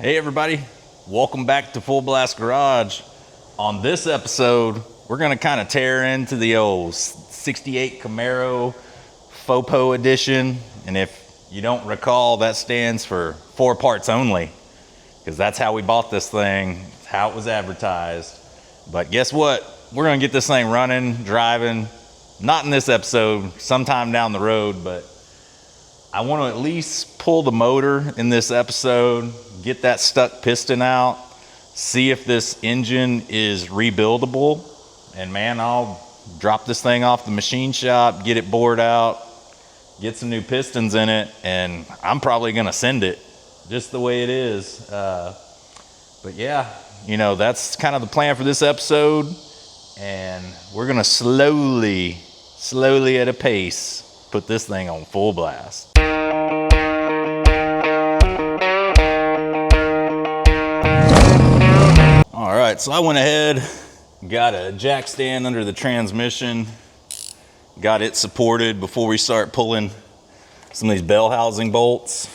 Hey everybody, welcome back to Full Blast Garage. On this episode, we're gonna kind of tear into the old 68 Camaro Fopo edition. And if you don't recall, that stands for 4 parts only, because that's how we bought this thing, how it was advertised. But guess what? We're gonna get this thing running, driving, not in this episode, sometime down the road, but I want to at least pull the motor in this episode, get that stuck piston out, see if this engine is rebuildable, and man, I'll drop this thing off the machine shop, get it bored out, get some new pistons in it, and I'm probably going to send it just the way it is. But yeah, you know, that's kind of the plan for this episode, and we're going to slowly at a pace put this thing on full blast. All right, so I went ahead, got a jack stand under the transmission, got it supported before we start pulling some of these bell housing bolts.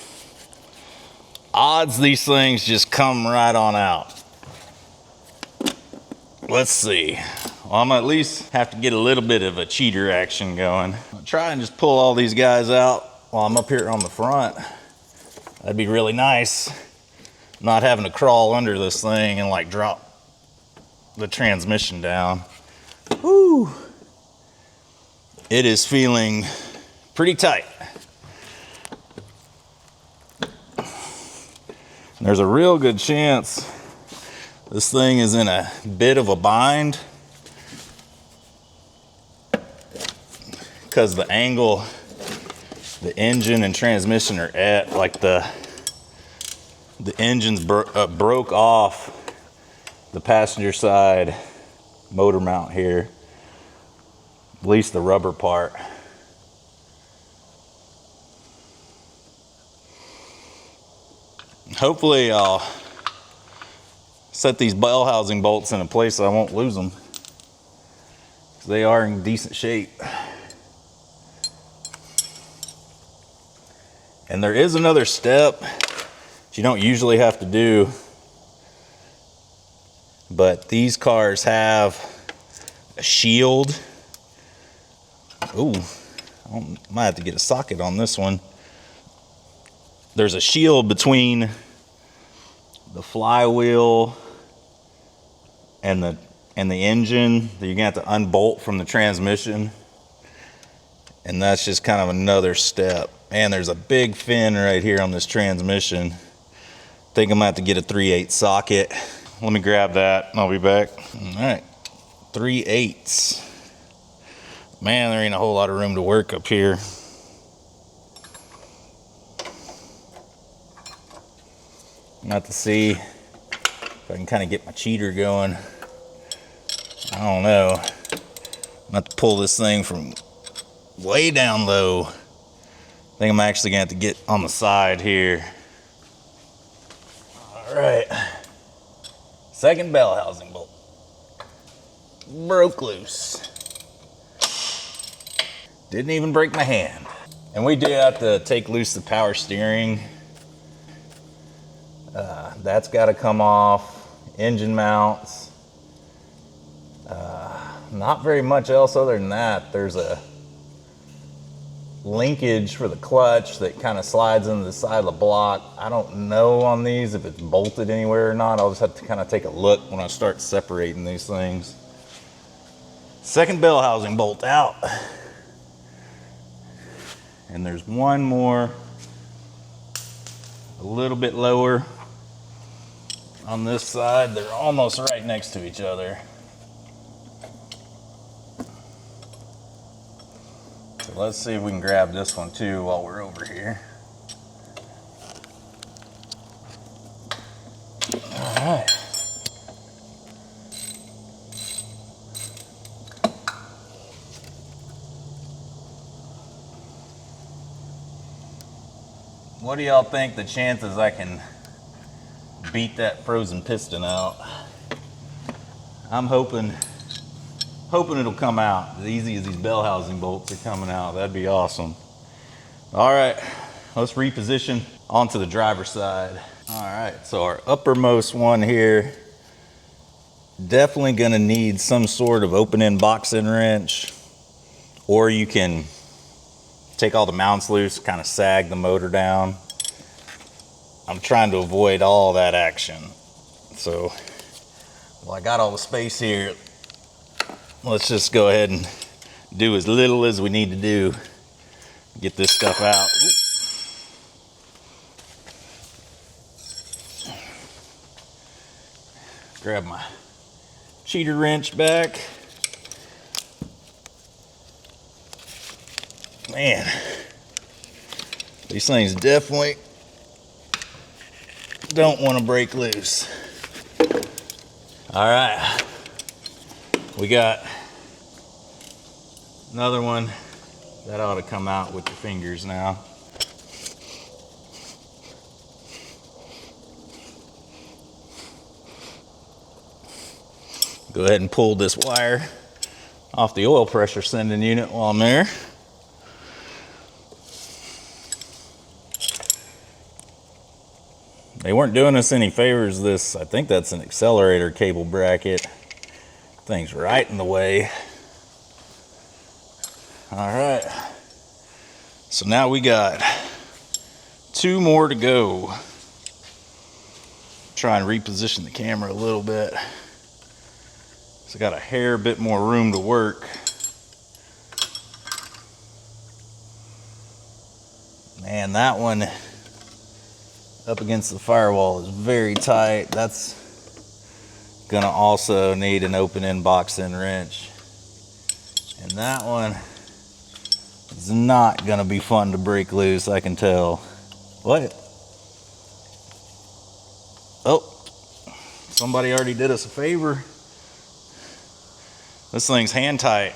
Odds these things just come right on out. Let's see. Well, I'm gonna at least have to get a little bit of a cheater action going. I'll try and just pull all these guys out while I'm up here on the front. That'd be really nice. Not having to crawl under this thing and like drop the transmission down. Whew. It is feeling pretty tight. There's a real good chance this thing is in a bit of a bind because the angle the engine and transmission are at, like the engine's broke off the passenger side motor mount here, at least the rubber part. Hopefully I'll set these bell housing bolts in a place so I won't lose them, because they are in decent shape. And there is another step that you don't usually have to do, but these cars have a shield. Ooh, I might have to get a socket on this one. There's a shield between the flywheel and the engine that you're gonna have to unbolt from the transmission, and that's just kind of another step. And there's a big fin right here on this transmission. I think I'm gonna have to get a 3/8 socket. Let me grab that and I'll be back. All right, 3/8. Man, there ain't a whole lot of room to work up here. I'm gonna have to see if I can kind of get my cheater going. I don't know. I'm gonna have to pull this thing from way down low. I think I'm actually gonna have to get on the side here. All right. Second bell housing bolt. Broke loose. Didn't even break my hand. And we do have to take loose the power steering. That's gotta come off. Engine mounts. Not very much else other than that. There's a linkage for the clutch that kind of slides into the side of the block. I don't know on these if it's bolted anywhere or not. I'll just have to kind of take a look when I start separating these things. Second bell housing bolt out. And there's one more a little bit lower on this side. They're almost right next to each other. So let's see if we can grab this one too while we're over here. All right. What do y'all think the chances I can beat that frozen piston out? I'm hoping it'll come out as easy as these bell housing bolts are coming out. That'd be awesome. All right, let's reposition onto the driver's side. All right, so our uppermost one here, definitely gonna need some sort of open-end box-end wrench, or you can take all the mounts loose, kind of sag the motor down. I'm trying to avoid all that action. So, well, I got all the space here. Let's just go ahead and do as little as we need to do. Get this stuff out. Grab my cheater wrench back. Man, these things definitely don't want to break loose. All right, we got another one that ought to come out with your fingers now. Go ahead and pull this wire off the oil pressure sending unit while I'm there. They weren't doing us any favors. This, I think that's an accelerator cable bracket. Thing's right in the way. All right. So now we got 2 more to go. Try and reposition the camera a little bit. So got a hair bit more room to work. Man, that one up against the firewall is very tight. That's gonna also need an open-end box-end wrench. And that one is not gonna be fun to break loose, I can tell. What? Oh, somebody already did us a favor. This thing's hand tight.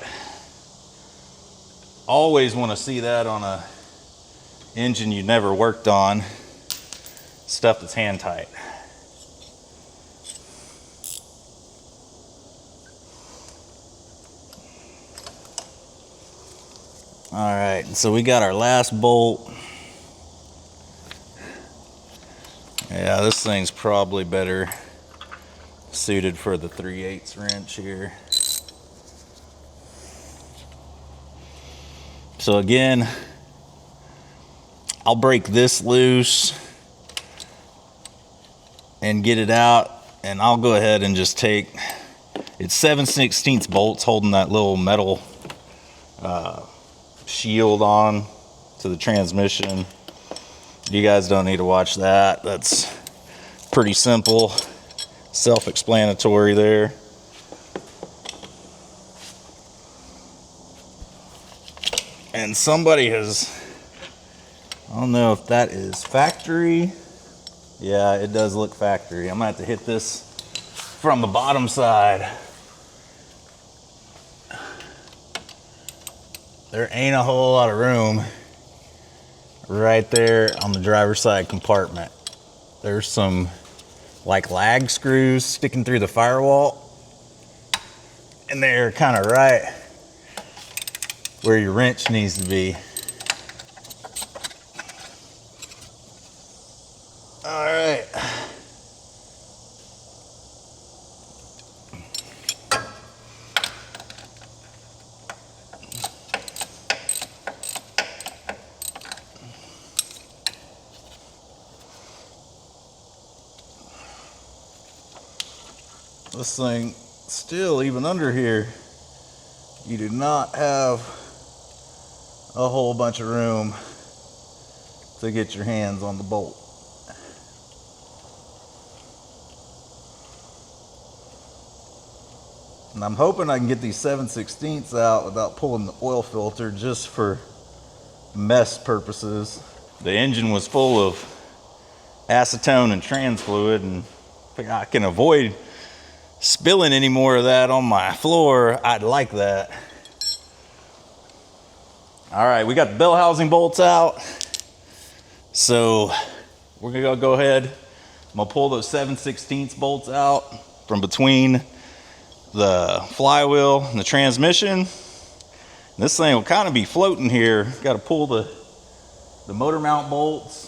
Always want to see that on a engine you never worked on. Stuff that's hand tight. All right, so we got our last bolt. Yeah, this thing's probably better suited for the 3/8 wrench here. So again, I'll break this loose and get it out, and I'll go ahead and just take, it's 7/16 bolts holding that little metal shield on to the transmission. You guys don't need to watch that. That's pretty simple, self-explanatory there. And somebody has, I don't know if that is factory. Yeah, it does look factory. I'm gonna have to hit this from the bottom side. There ain't a whole lot of room right there on the driver's side compartment. There's some like lag screws sticking through the firewall, and they're kind of right where your wrench needs to be. All right. This thing still, even under here, you do not have a whole bunch of room to get your hands on the bolt. And I'm hoping I can get these 7/16 out without pulling the oil filter, just for mess purposes. The engine was full of acetone and trans fluid, and if I can avoid spilling any more of that on my floor, I'd like that. All right, we got the bell housing bolts out. So we're gonna go ahead. I'm gonna pull those 7/16 bolts out from between the flywheel and the transmission. This thing will kind of be floating here. Got to pull the motor mount bolts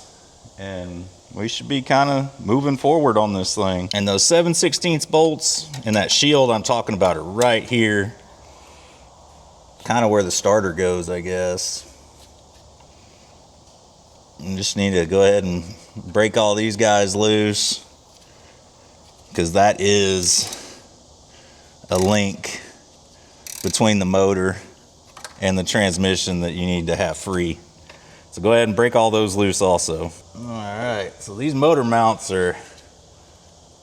and we should be kind of moving forward on this thing. And those 7/16 bolts and that shield I'm talking about are right here. Kind of where the starter goes, I guess. You just need to go ahead and break all these guys loose, because that is a link between the motor and the transmission that you need to have free. So go ahead and break all those loose also. All right, so these motor mounts are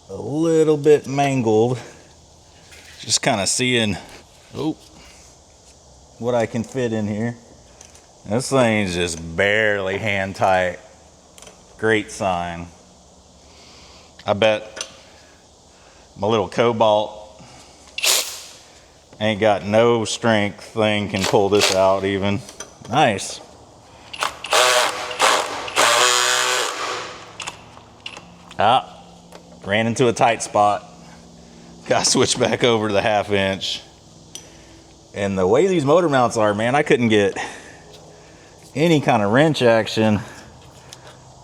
a little bit mangled. Just kind of seeing what I can fit in here. This thing's just barely hand tight. Great sign. I bet my little Cobalt ain't got no strength thing can pull this out even. Nice. Ran into a tight spot. Got to switch back over to the 1/2 inch. And the way these motor mounts are, man, I couldn't get any kind of wrench action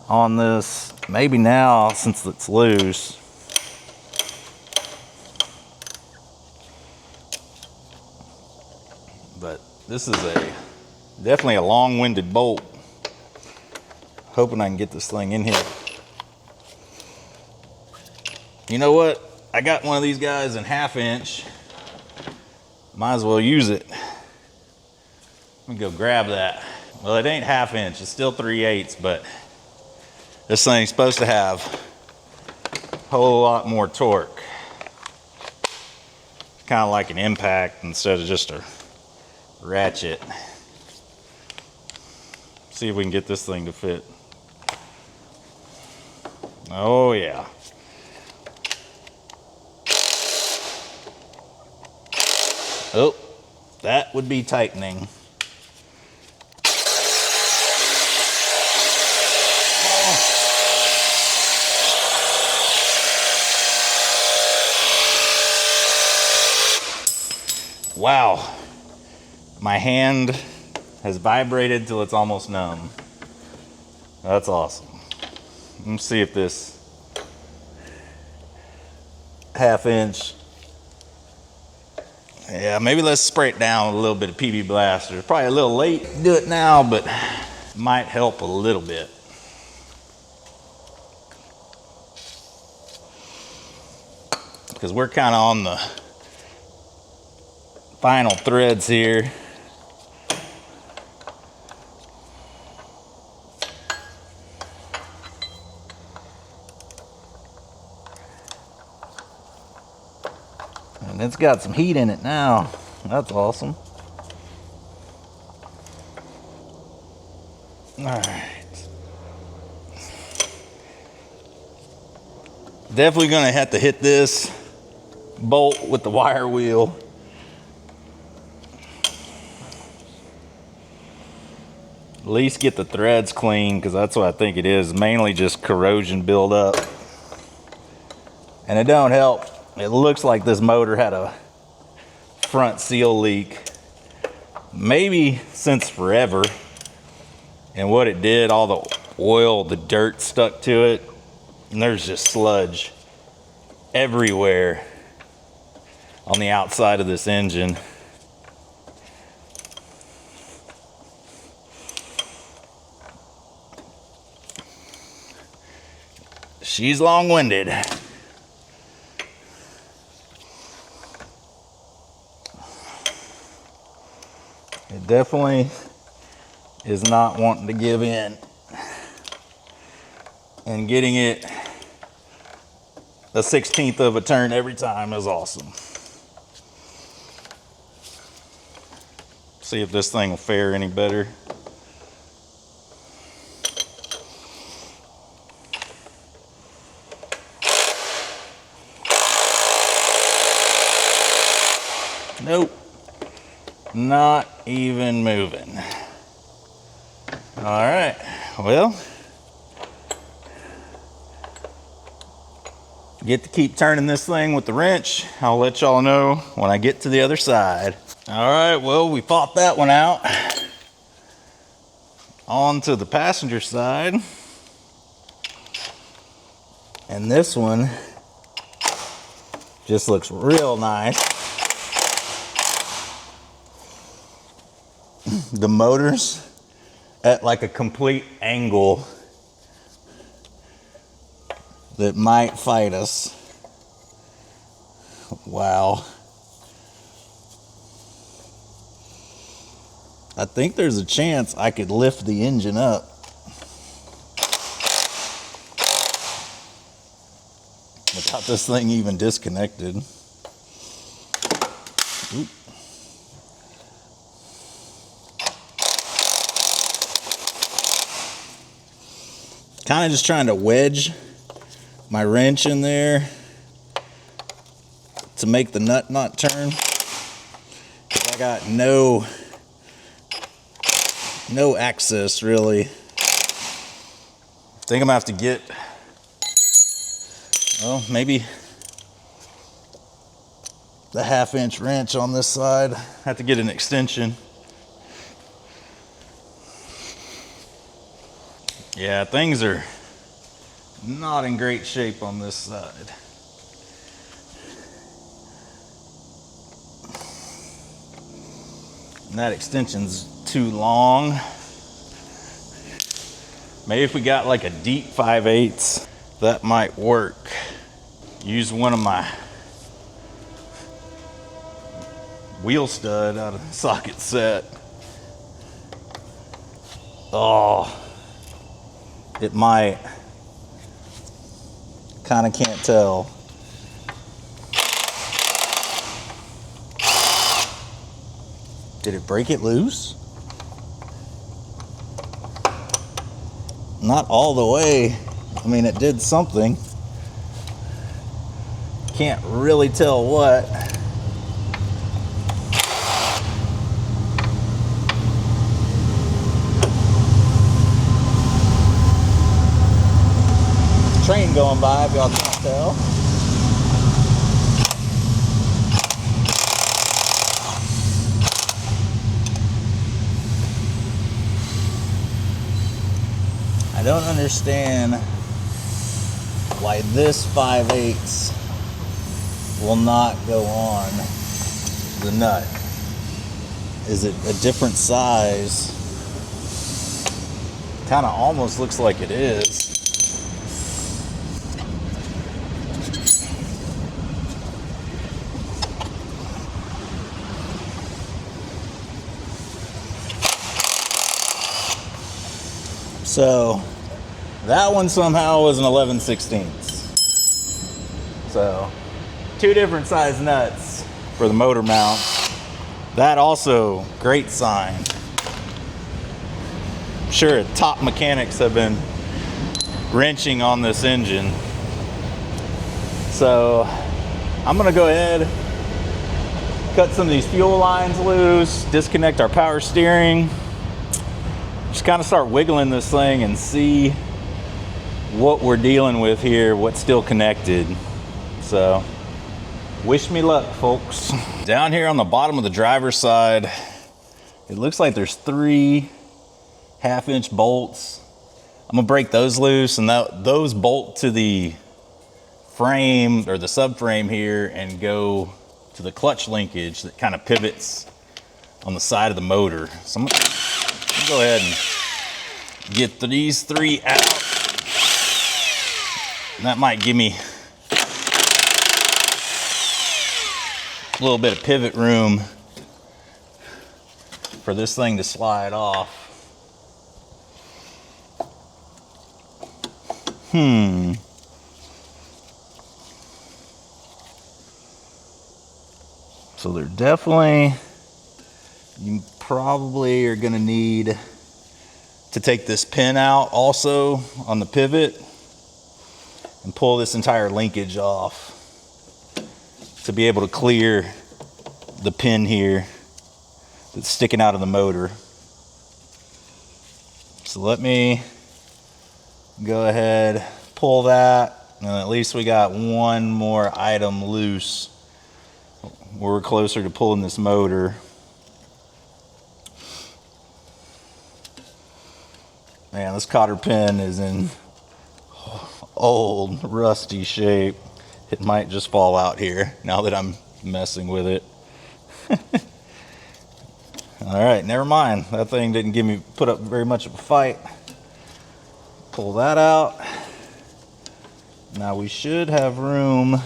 on this. Maybe now, since it's loose. But this is definitely a long-winded bolt. Hoping I can get this thing in here. You know what? I got one of these guys in 1/2 inch. Might as well use it. Let me go grab that. Well, it ain't 1/2 inch, it's still 3/8, but this thing's supposed to have a whole lot more torque. Kind of like an impact instead of just a ratchet. See if we can get this thing to fit. Oh yeah. Oh, that would be tightening. Wow, my hand has vibrated till it's almost numb. That's awesome. Let's see if this 1/2 inch, yeah, maybe let's spray it down with a little bit of PB Blaster. Probably a little late to do it now, but might help a little bit. Because we're kind of on the final threads here. And it's got some heat in it now. That's awesome. All right. Definitely gonna have to hit this bolt with the wire wheel. At least get the threads clean, because that's what I think it is. Mainly just corrosion buildup. And it don't help. It looks like this motor had a front seal leak. Maybe since forever. And what it did, all the oil, the dirt stuck to it. And there's just sludge everywhere on the outside of this engine. She's long-winded. It definitely is not wanting to give in. And getting it a 1/16 of a turn every time is awesome. See if this thing will fare any better. Nope, not even moving. All right, well, get to keep turning this thing with the wrench. I'll let y'all know when I get to the other side. All right, well, we fought that one out. On to the passenger side. And this one just looks real nice. The motor's at like a complete angle that might fight us. Wow. I think there's a chance I could lift the engine up. Without this thing even disconnected. Oop. Kind of just trying to wedge my wrench in there to make the nut not turn. 'Cause I got no access really. I think I'm gonna have to get, well, maybe the 1/2-inch wrench on this side. Have to get an extension. Yeah, things are not in great shape on this side. And that extension's too long. Maybe if we got like a deep 5/8, that might work. Use one of my wheel stud out of the socket set. Oh, it might. Kind of can't tell. Did it break it loose? Not all the way. I mean, it did something. Can't really tell what. Train going by, if y'all can't tell. I don't understand why this 5/8 will not go on the nut. Is it a different size? Kind of almost looks like it is. So that one somehow was an 11/16. So 2 different size nuts for the motor mount. That also, great sign. I'm sure top mechanics have been wrenching on this engine. So I'm gonna go ahead, cut some of these fuel lines loose, disconnect our power steering, just kind of start wiggling this thing and see what we're dealing with here, what's still connected. So wish me luck, folks. Down here on the bottom of the driver's side, it looks like there's 3 1/2-inch bolts. I'm gonna break those loose, and those bolt to the frame or the subframe here and go to the clutch linkage that kind of pivots on the side of the motor. So I'm gonna go ahead and get these 3 out. And that might give me a little bit of pivot room for this thing to slide off. So they're definitely, you probably are gonna need to take this pin out also on the pivot and pull this entire linkage off to be able to clear the pin here that's sticking out of the motor. So let me go ahead, pull that, and at least we got one more item loose. We're closer to pulling this motor. Man, this cotter pin is in old, rusty shape. It might just fall out here now that I'm messing with it. All right, never mind. That thing didn't put up very much of a fight. Pull that out. Now we should have room. I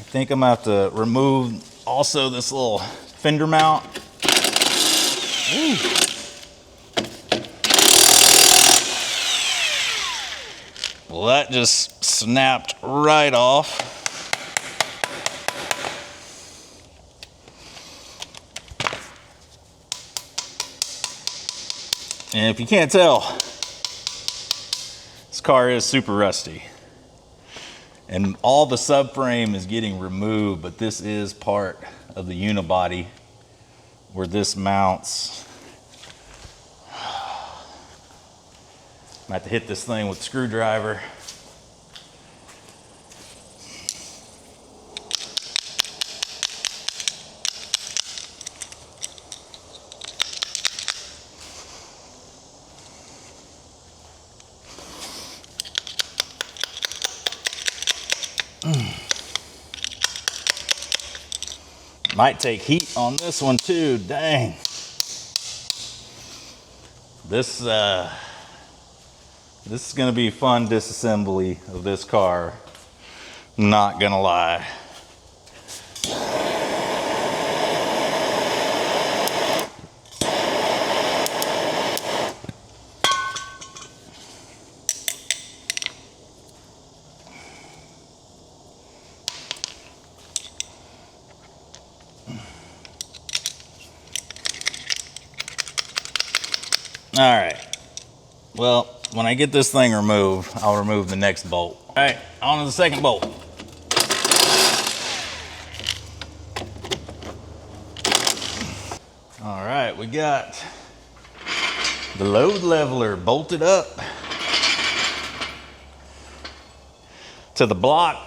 think I'm gonna have to remove also this little fender mount. Ooh. Well, that just snapped right off. And if you can't tell, this car is super rusty. And all the subframe is getting removed, but this is part of the unibody where this mounts. I'm gonna have to hit this thing with a screwdriver. Might take heat on this one too, dang. This is gonna be fun disassembly of this car. Not gonna lie. All right, well, when I get this thing removed, I'll remove the next bolt. All right, on to the second bolt. All right, we got the load leveler bolted up to the block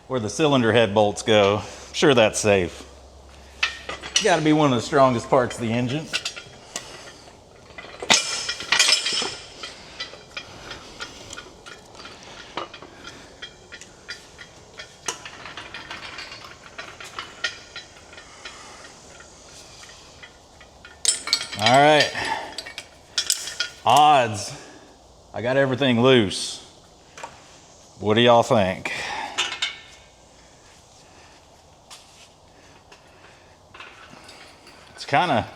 where the cylinder head bolts go. I'm sure that's safe. Got to be one of the strongest parts of the engine. All right, odds, I got everything loose. What do y'all think? It's kind of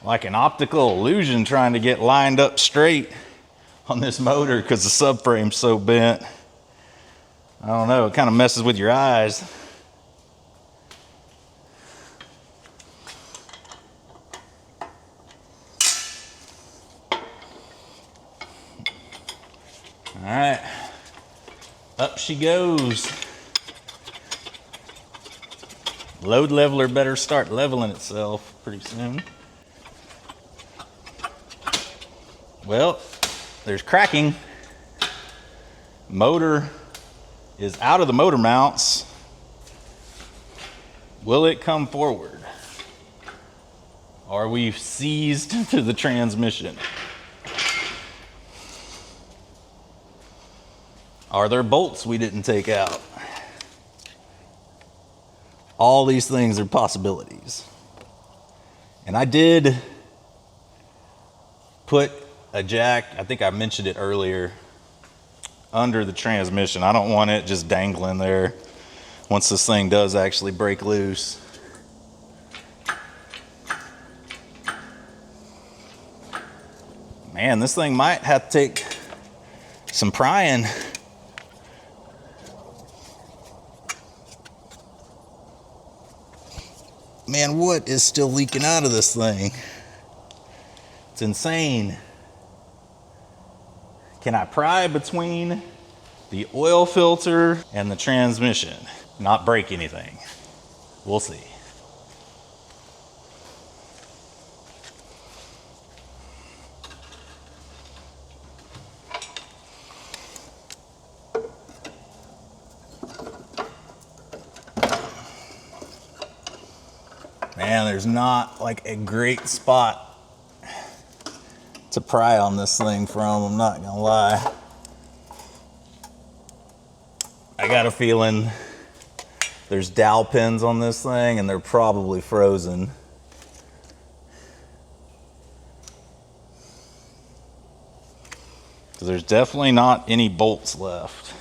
like an optical illusion trying to get lined up straight on this motor because the subframe's so bent. I don't know, it kind of messes with your eyes. All right, up she goes. Load leveler better start leveling itself pretty soon. Well, there's cracking. Motor is out of the motor mounts. Will it come forward? Are we seized to the transmission? Are there bolts we didn't take out? All these things are possibilities. And I did put a jack, I think I mentioned it earlier, under the transmission. I don't want it just dangling there once this thing does actually break loose. Man, this thing might have to take some prying. Man, what is still leaking out of this thing? It's insane. Can I pry between the oil filter and the transmission? Not break anything. We'll see. Man, there's not like a great spot to pry on this thing from, I'm not gonna lie. I got a feeling there's dowel pins on this thing and they're probably frozen. Because there's definitely not any bolts left.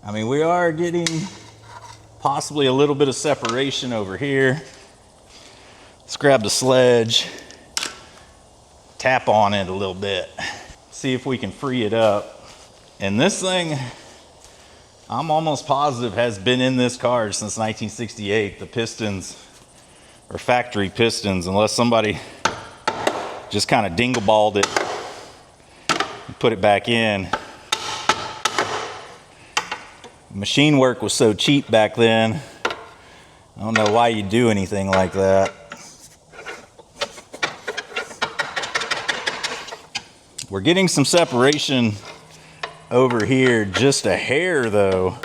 I mean, we are getting possibly a little bit of separation over here. Let's grab the sledge, tap on it a little bit, see if we can free it up. And this thing, I'm almost positive, has been in this car since 1968. The pistons are factory pistons, unless somebody just kind of dingle-balled it and put it back in. Machine work was so cheap back then, I don't know why you'd do anything like that. We're getting some separation over here, just a hair though.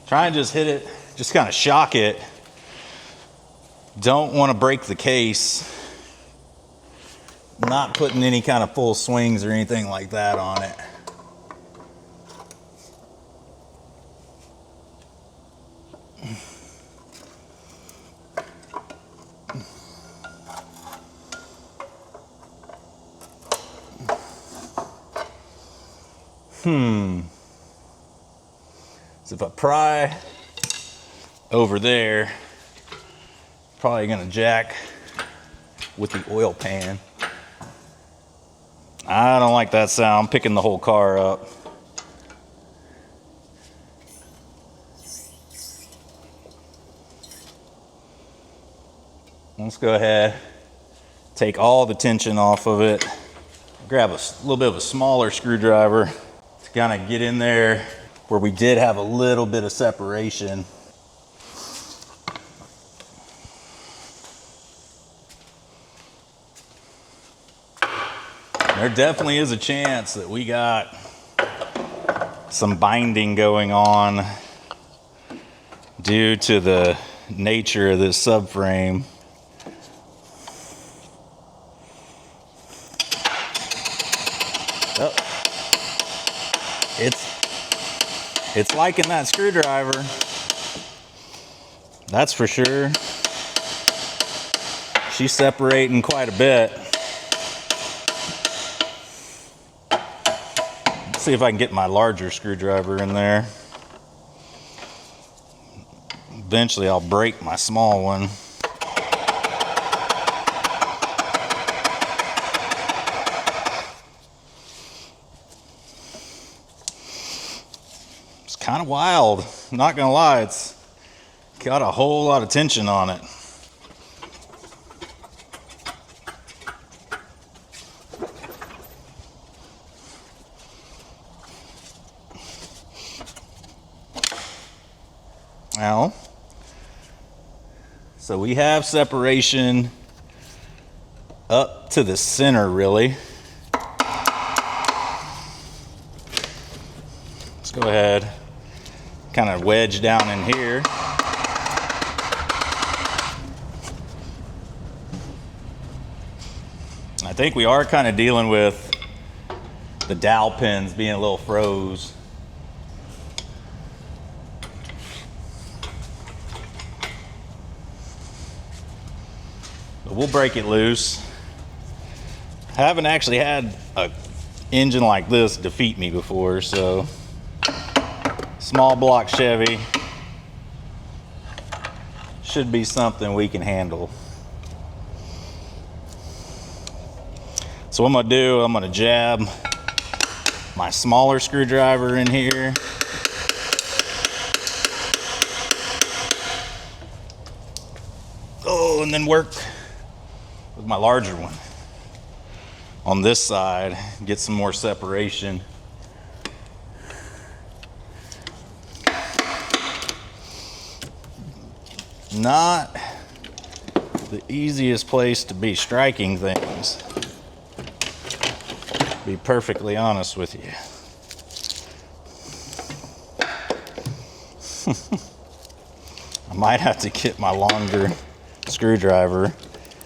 Try and just hit it, just kind of shock it. Don't want to break the case. Not putting any kind of full swings or anything like that on it. So if I pry over there, probably gonna jack with the oil pan. I don't like that sound. I'm picking the whole car up. Let's go ahead, take all the tension off of it. Grab a little bit of a smaller screwdriver to kind of get in there where we did have a little bit of separation. There definitely is a chance that we got some binding going on due to the nature of this subframe. Oh, it's liking that screwdriver, that's for sure. She's separating quite a bit. See if I can get my larger screwdriver in there. Eventually I'll break my small one. It's kind of wild, I'm not gonna lie. It's got a whole lot of tension on it. Now, so we have separation up to the center, really. Let's go ahead, kind of wedge down in here. I think we are kind of dealing with the dowel pins being a little froze. We'll break it loose. I haven't actually had an engine like this defeat me before, so small block Chevy should be something we can handle. So what I'm gonna do, I'm gonna jab my smaller screwdriver in here. Oh, and then work with my larger one on this side, get some more separation. Not the easiest place to be striking things, to be perfectly honest with you. I might have to get my longer screwdriver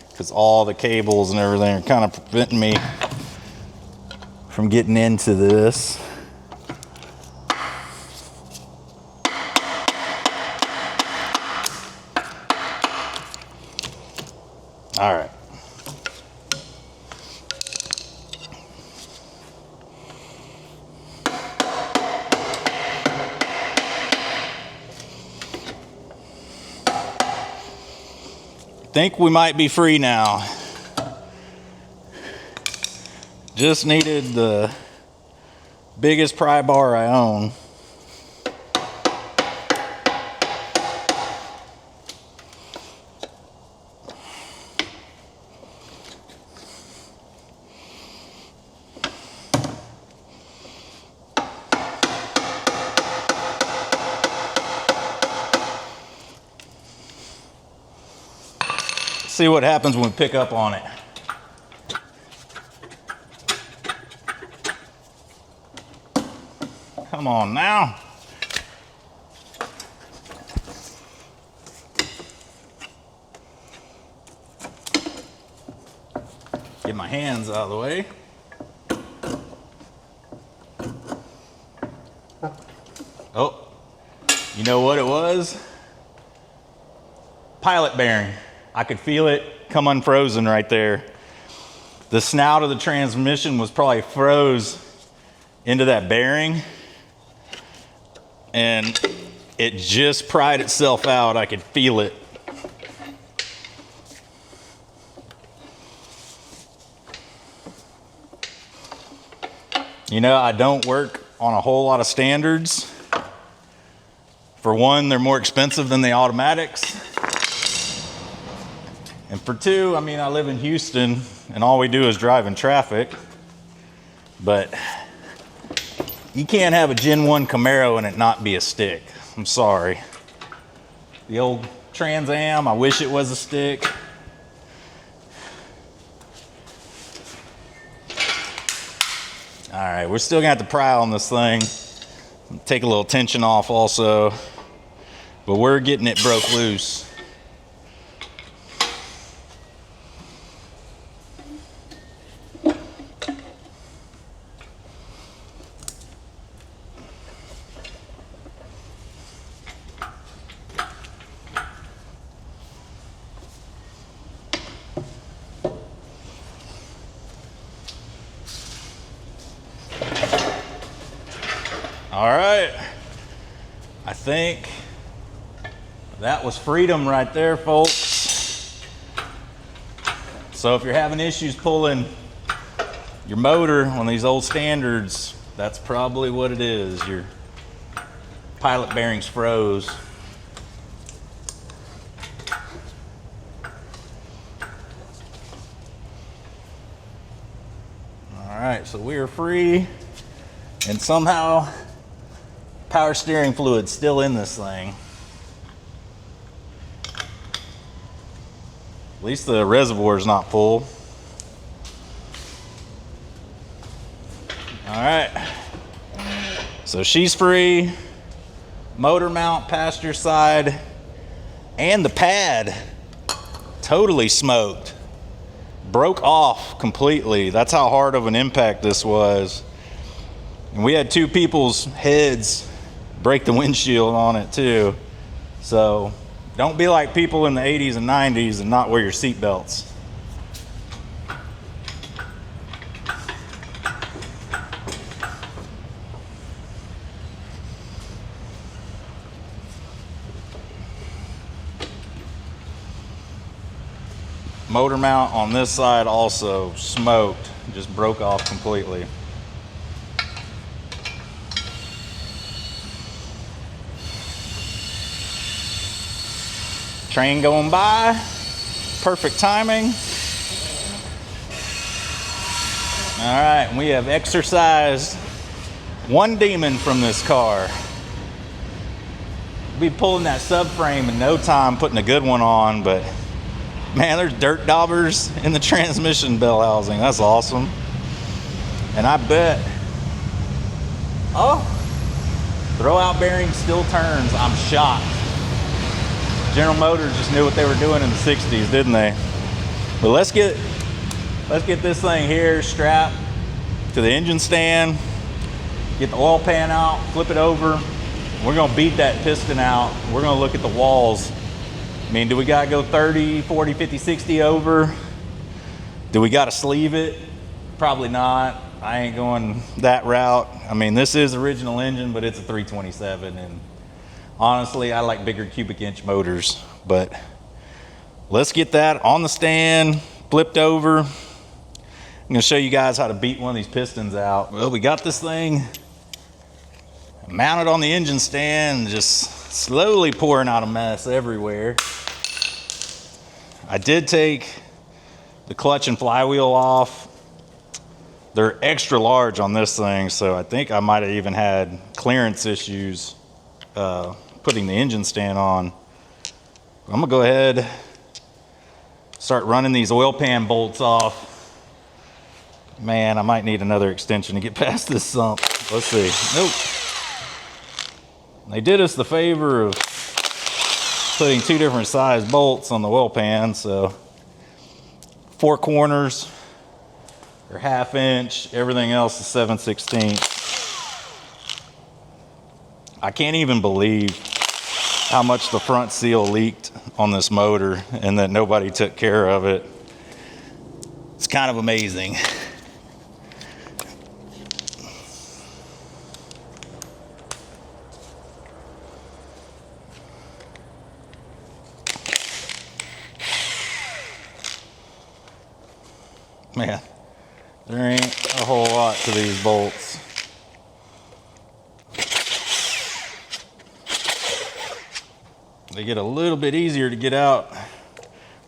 because all the cables and everything are kind of preventing me from getting into this. All right. Think we might be free now. Just needed the biggest pry bar I own. See what happens when we pick up on it. Come on now. Get my hands out of the way. Oh, you know what it was? Pilot bearing. I could feel it come unfrozen right there. The snout of the transmission was probably froze into that bearing, and it just pried itself out. I could feel it. You know, I don't work on a whole lot of standards. For one, they're more expensive than the automatics. And for two, I mean, I live in Houston and all we do is drive in traffic. But you can't have a Gen 1 Camaro and it not be a stick. I'm sorry. The old Trans Am, I wish it was a stick. All right, we're still gonna have to pry on this thing. Take a little tension off also. But we're getting it broke loose. All right, I think that was freedom right there, folks. So if you're having issues pulling your motor on these old standards, that's probably what it is. Your pilot bearings froze. All right, so we are free, and somehow power steering fluid's still in this thing. At least the reservoir is not full. All right, so she's free. Motor mount, passenger side, and the pad totally smoked. Broke off completely. That's how hard of an impact this was. And we had two people's heads break the windshield on it too. So don't be like people in the 80s and 90s and not wear your seat belts. Motor mount on this side also smoked, just broke off completely. Train going by, perfect timing. All right, we have exorcised one demon from this car. We'll be pulling that subframe in no time, putting a good one on, but man, there's dirt daubers in the transmission bell housing. That's awesome. And I bet, oh, Throwout bearing still turns. I'm shocked. General Motors just knew what they were doing in the 60s, didn't they? But let's get this thing here strapped to the engine stand, get the oil pan out, flip it over. We're gonna beat that piston out. We're gonna look at the walls. I mean, do we gotta go 30, 40, 50, 60 over? Do we gotta sleeve it? Probably not. I ain't going that route. I mean, this is original engine, but it's a 327, and honestly, I like bigger cubic inch motors. But let's get that on the stand, flipped over. I'm gonna show you guys how to beat one of these pistons out. Well, we got this thing mounted on the engine stand, just slowly pouring out a mess everywhere. I did take the clutch and flywheel off. They're extra large on this thing, so I think I might have even had clearance issues putting the engine stand on. I'm gonna go ahead, start running these oil pan bolts off. Man, I might need another extension to get past this sump. Let's see. Nope. They did us the favor of putting 2 different size bolts on the oil pan, so 4 corners are 1/2 inch, everything else is 7/16. I can't even believe how much the front seal leaked on this motor and that nobody took care of it. It's kind of amazing. Man, there ain't a whole lot to these bolts. They get a little bit easier to get out.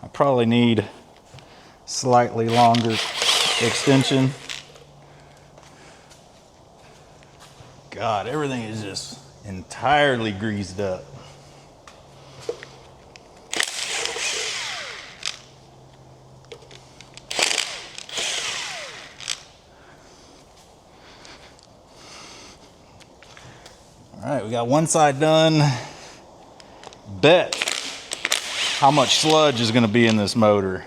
I probably need slightly longer extension. God, everything is just entirely greased up. All right, we got one side done. Bet how much sludge is going to be in this motor.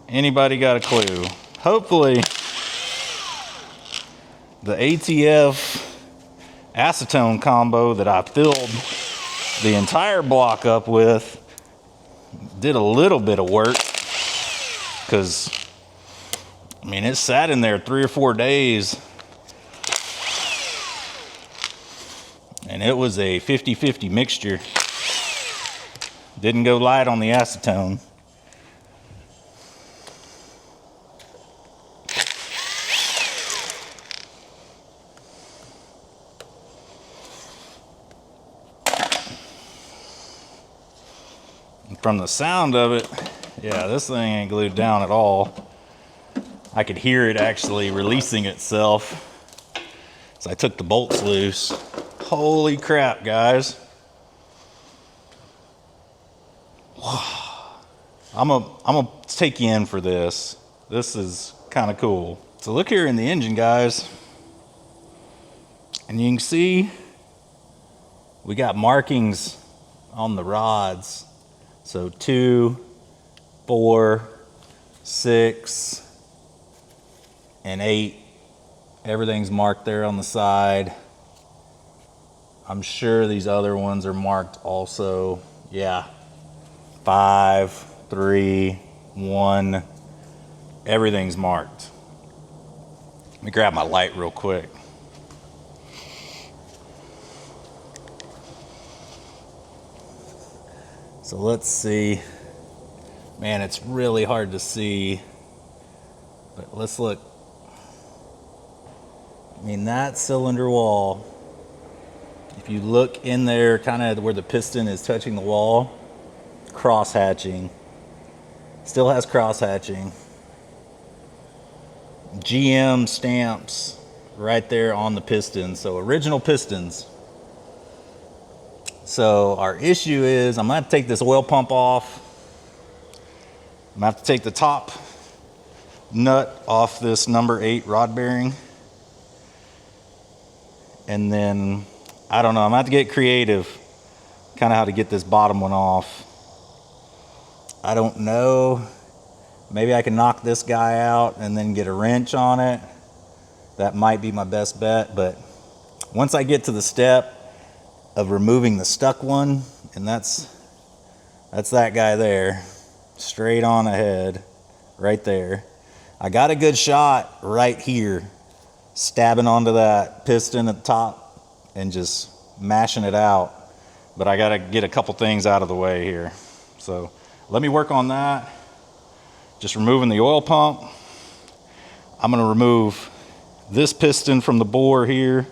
Anybody got a clue? Hopefully the ATF acetone combo that I filled the entire block up with did a little bit of work, because I mean, it sat in there 3 or 4 days. And it was a 50-50 mixture. Didn't go light on the acetone. And from the sound of it, yeah, this thing ain't glued down at all. I could hear it actually releasing itself as I took the bolts loose. Holy crap, guys. I'm gonna take you in for this. This is kind of cool. So look here in the engine, guys. And you can see we got markings on the rods. So 2, 4, 6, and 8. Everything's marked there on the side. I'm sure these other ones are marked also. Yeah. 5, 3, 1. Everything's marked. Let me grab my light real quick. So let's see. Man, it's really hard to see. But let's look. I mean, that cylinder wall, if you look in there, kind of where the piston is touching the wall, cross hatching. Still has cross hatching. GM stamps right there on the piston. So original pistons. So our issue is, I'm gonna have to take this oil pump off. I'm gonna have to take the top nut off this number 8 rod bearing. And then I don't know. I'm going to have to get creative, kind of how to get this bottom one off. I don't know. Maybe I can knock this guy out and then get a wrench on it. That might be my best bet, but once I get to the step of removing the stuck one, and that's that guy there, straight on ahead, right there. I got a good shot right here, stabbing onto that piston at the top and just mashing it out, but I gotta get a couple things out of the way here. So let me work on that. Just removing the oil pump. I'm gonna remove this piston from the bore here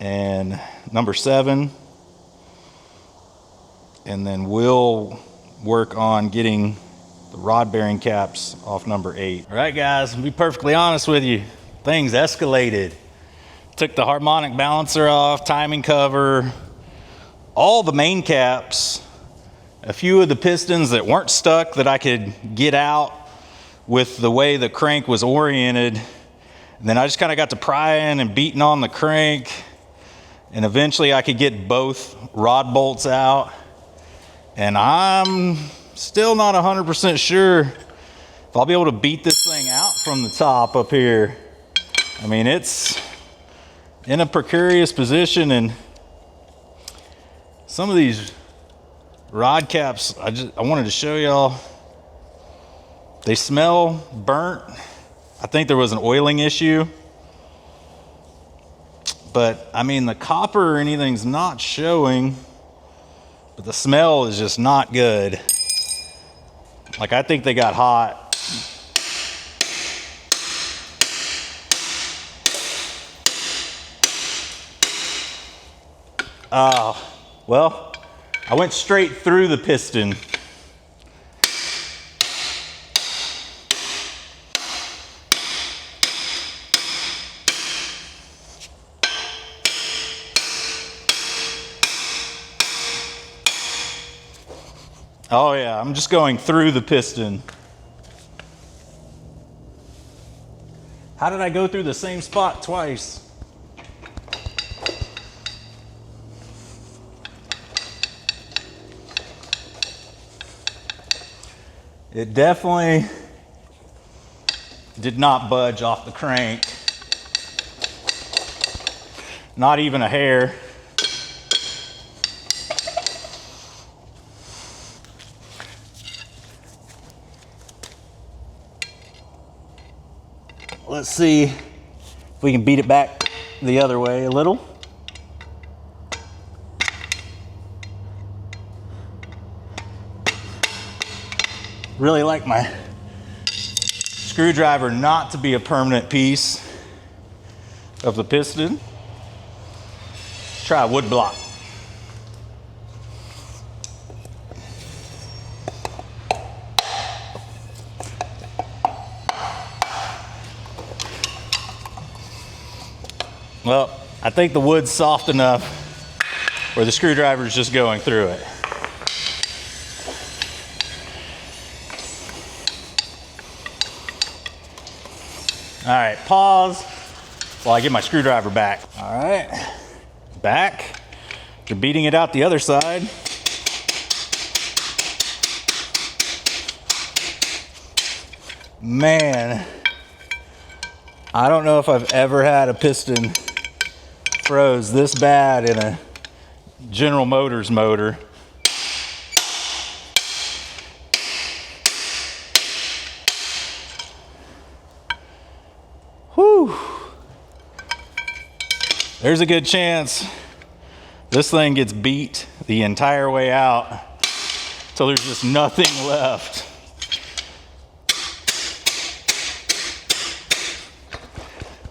and number 7, and then we'll work on getting the rod bearing caps off number 8. All right, guys, to be perfectly honest with you, things escalated. Took the harmonic balancer off, timing cover, all the main caps, a few of the pistons that weren't stuck that I could get out with the way the crank was oriented. And then I just kind of got to prying and beating on the crank, and eventually I could get both rod bolts out. And I'm still not 100% sure if I'll be able to beat this thing out from the top up here. I mean, it's in a precarious position, and some of these rod caps, I wanted to show y'all, they smell burnt. I think there was an oiling issue, but I mean, the copper or anything's not showing, but the smell is just not good. Like, I think they got hot. Well, I went straight through the piston. Oh yeah, I'm just going through the piston. How did I go through the same spot twice? It definitely did not budge off the crank. Not even a hair. Let's see if we can beat it back the other way a little. Really like my screwdriver not to be a permanent piece of the piston. Let's try a wood block. Well, I think the wood's soft enough where the screwdriver is just going through it. All right, pause while I get my screwdriver back. All right, back. You're beating it out the other side. Man, I don't know if I've ever had a piston froze this bad in a General Motors motor. Whew. There's a good chance this thing gets beat the entire way out till there's just nothing left.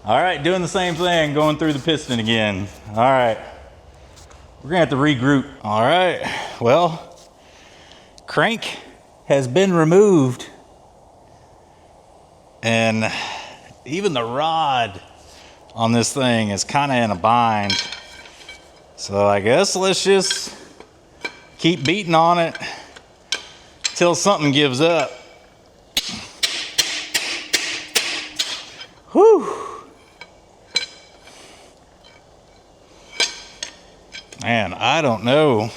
All right, doing the same thing, going through the piston again. All right, we're gonna have to regroup. All right, well, crank has been removed, and even the rod on this thing is kind of in a bind. So I guess let's just keep beating on it till something gives up. Whew. Man, I don't know.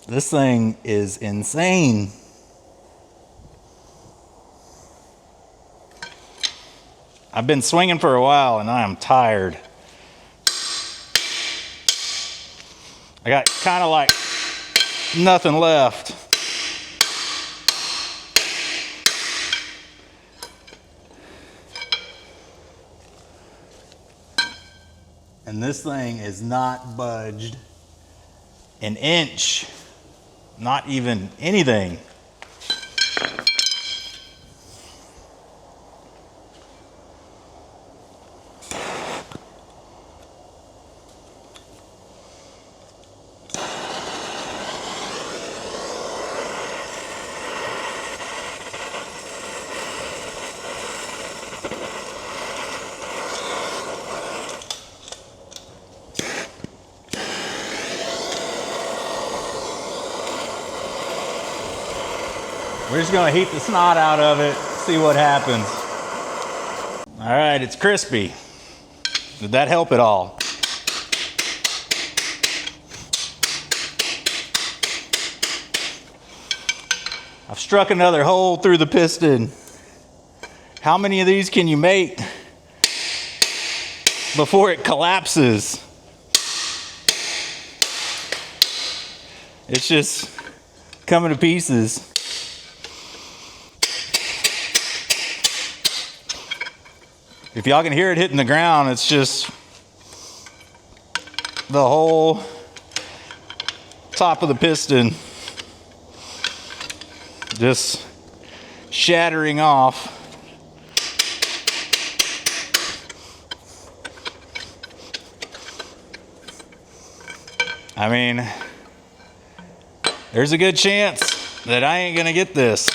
This thing is insane. I've been swinging for a while and I am tired. I got kind of like nothing left. And this thing is not budged an inch, not even anything. We're just gonna heat the snot out of it, see what happens. All right, it's crispy. Did that help at all? I've struck another hole through the piston. How many of these can you make before it collapses? It's just coming to pieces. If y'all can hear it hitting the ground, it's just the whole top of the piston just shattering off. I mean, there's a good chance that I ain't gonna get this.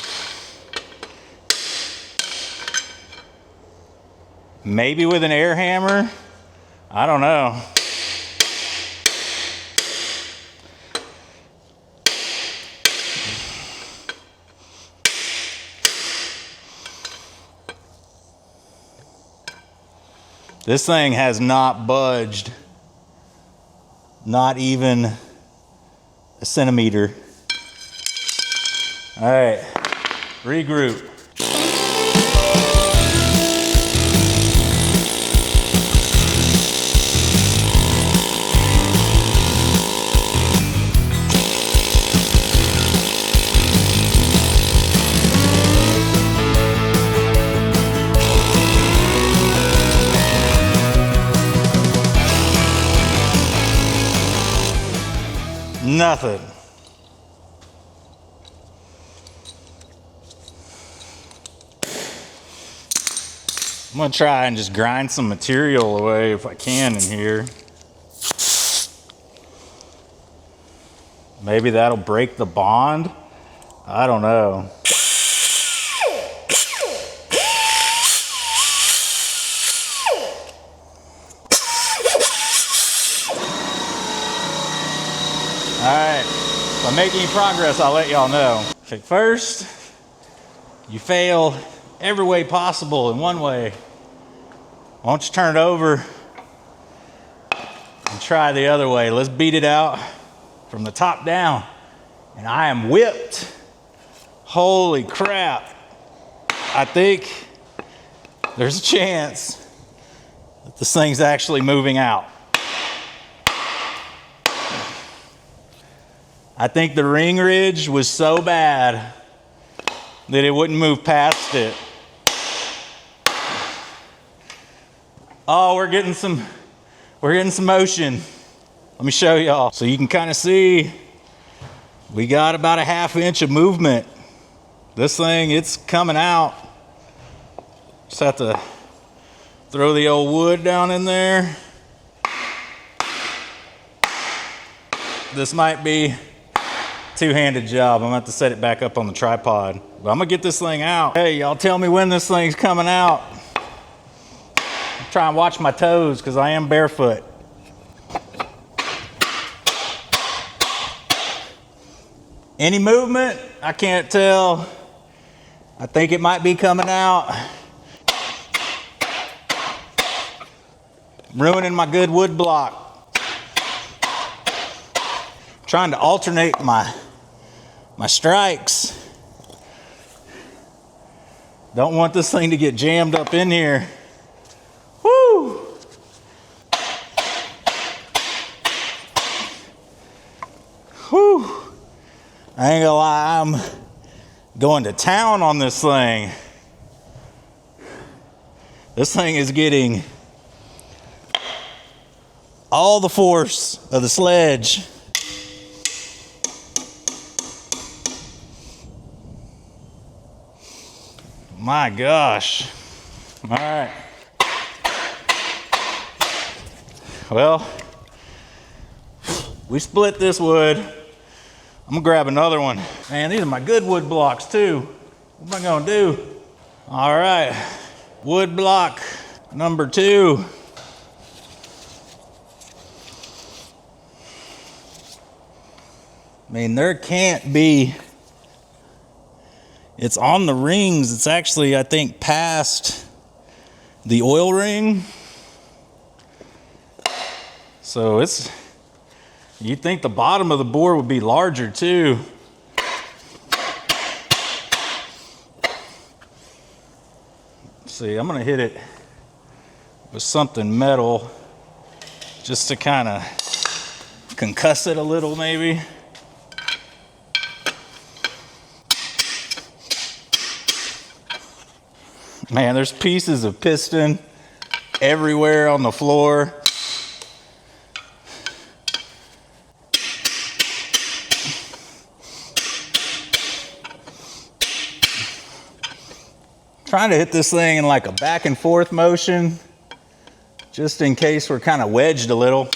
Maybe with an air hammer, I don't know. This thing has not budged, not even a centimeter. All right, regroup. Nothing. I'm gonna try and just grind some material away if I can in here. Maybe that'll break the bond. I don't know. All right, if I make any progress, I'll let y'all know. Okay, first, you fail every way possible in one way. Why don't you turn it over and try the other way? Let's beat it out from the top down. And I am whipped. Holy crap. I think there's a chance that this thing's actually moving out. I think the ring ridge was so bad that it wouldn't move past it. Oh, we're getting some motion. Let me show y'all. So you can kind of see we got about a ½ inch of movement. This thing, it's coming out. Just have to throw the old wood down in there. This might be two-handed job. I'm gonna have to set it back up on the tripod. But I'm gonna get this thing out. Hey, y'all tell me when this thing's coming out. I'm trying to watch my toes because I am barefoot. Any movement? I can't tell. I think it might be coming out. Ruining my good wood block. trying to alternate my strikes. Don't want this thing to get jammed up in here. Woo! Whew. I ain't gonna lie, I'm going to town on this thing. This thing is getting all the force of the sledge. My gosh. All right. Well, we split this wood. I'm gonna grab another one. Man, these are my good wood blocks too. What am I gonna do? All right, wood block number 2. I mean, there can't be, it's on the rings. It's actually, I think, past the oil ring. So it's, you'd think the bottom of the bore would be larger too. See, I'm gonna hit it with something metal just to kind of concuss it a little maybe. Man, there's pieces of piston everywhere on the floor. Trying to hit this thing in like a back and forth motion, just in case we're kind of wedged a little.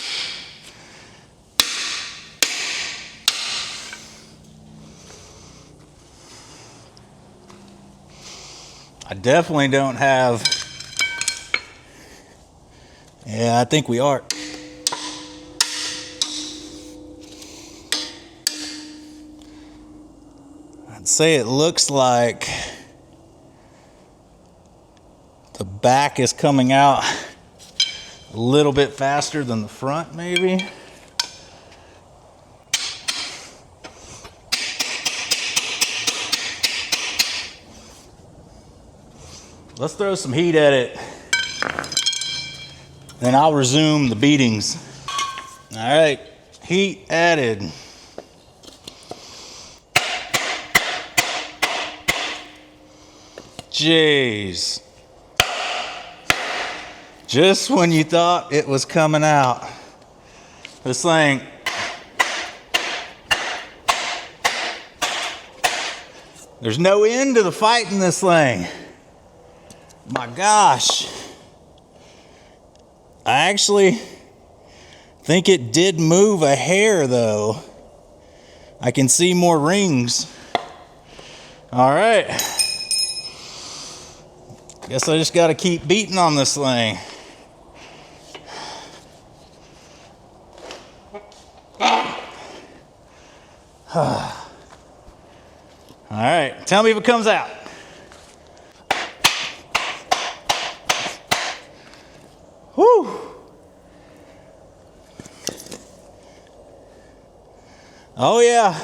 I definitely don't have, yeah, I think we are. I'd say it looks like the back is coming out a little bit faster than the front, maybe. Let's throw some heat at it, then I'll resume the beatings. All right, heat added. Jeez. Just when you thought it was coming out, this thing, there's no end to the fight in this thing. My gosh. I actually think it did move a hair though. I can see more rings. All right. Guess I just got to keep beating on this thing. All right, tell me if it comes out. Whew. Oh yeah,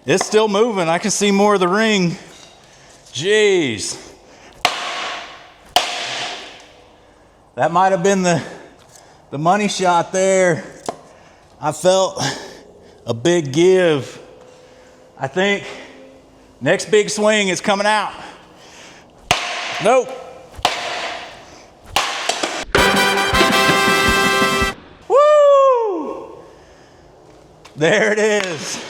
it's still moving. I can see more of the ring. Jeez. That might have been the money shot there. I felt a big give. I think next big swing is coming out. Nope. Woo! There it is.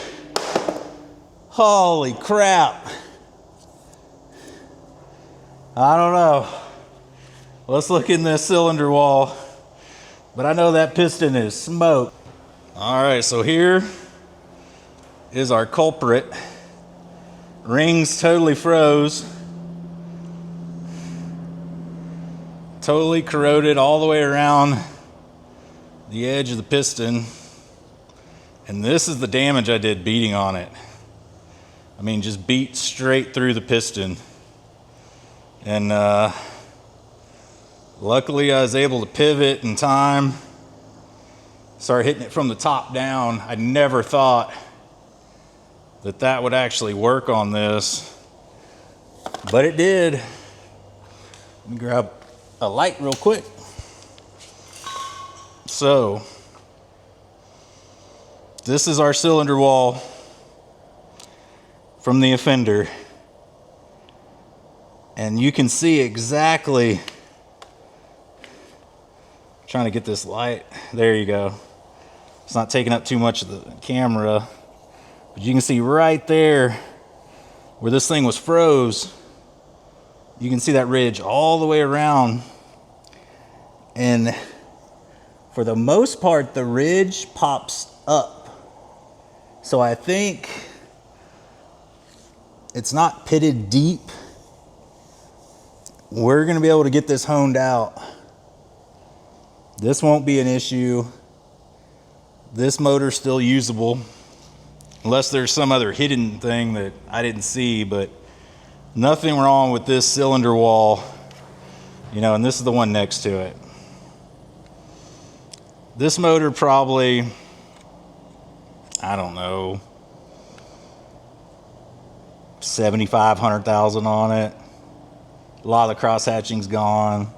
Holy crap. I don't know. Let's look in this cylinder wall. But I know that piston is smoked. All right, so here is our culprit. Rings totally froze. Totally corroded all the way around the edge of the piston. And this is the damage I did beating on it. I mean, just beat straight through the piston. And luckily I was able to pivot in time start hitting it from the top down. I never thought that that would actually work on this, but it did. Let me grab a light real quick. So this is our cylinder wall from the offender, and you can see exactly, trying to get this light, there you go. It's not taking up too much of the camera, but you can see right there where this thing was froze. You can see that ridge all the way around, and for the most part the ridge pops up. So I think it's not pitted deep. We're gonna be able to get this honed out. This won't be an issue. This motor's still usable, unless there's some other hidden thing that I didn't see, but nothing wrong with this cylinder wall, you know, and this is the one next to it. This motor probably, I don't know, 75, 100,000 on it. A lot of the cross hatching's gone.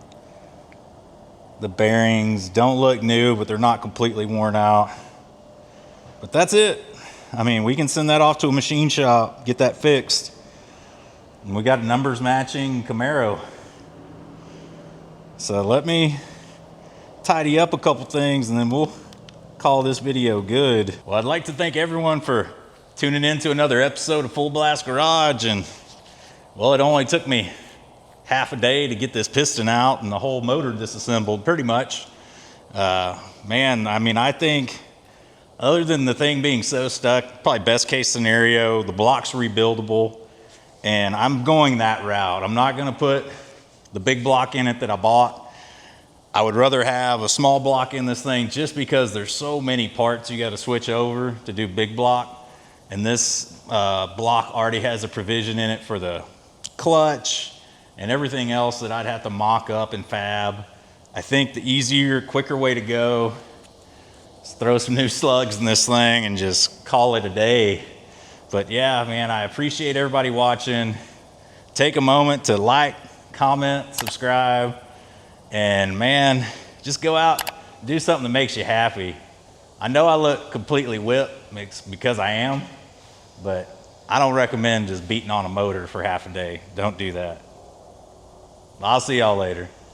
The bearings don't look new, but they're not completely worn out. But that's it. I mean, we can send that off to a machine shop, get that fixed. And we got numbers matching Camaro. So let me tidy up a couple things and then we'll call this video good. Well, I'd like to thank everyone for tuning in to another episode of Full Blast Garage. And well, it only took me half a day to get this piston out and the whole motor disassembled, pretty much. Man, I mean, I think other than the thing being so stuck, probably best case scenario, the block's rebuildable, and I'm going that route. I'm not gonna put the big block in it that I bought. I would rather have a small block in this thing just because there's so many parts you gotta switch over to do big block. And this block already has a provision in it for the clutch and everything else that I'd have to mock up and fab. I think the easier, quicker way to go is throw some new slugs in this thing and just call it a day. But yeah, man, I appreciate everybody watching. Take a moment to like, comment, subscribe, and man, just go out, do something that makes you happy. I know I look completely whipped because I am, but I don't recommend just beating on a motor for half a day. Don't do that. I'll see y'all later.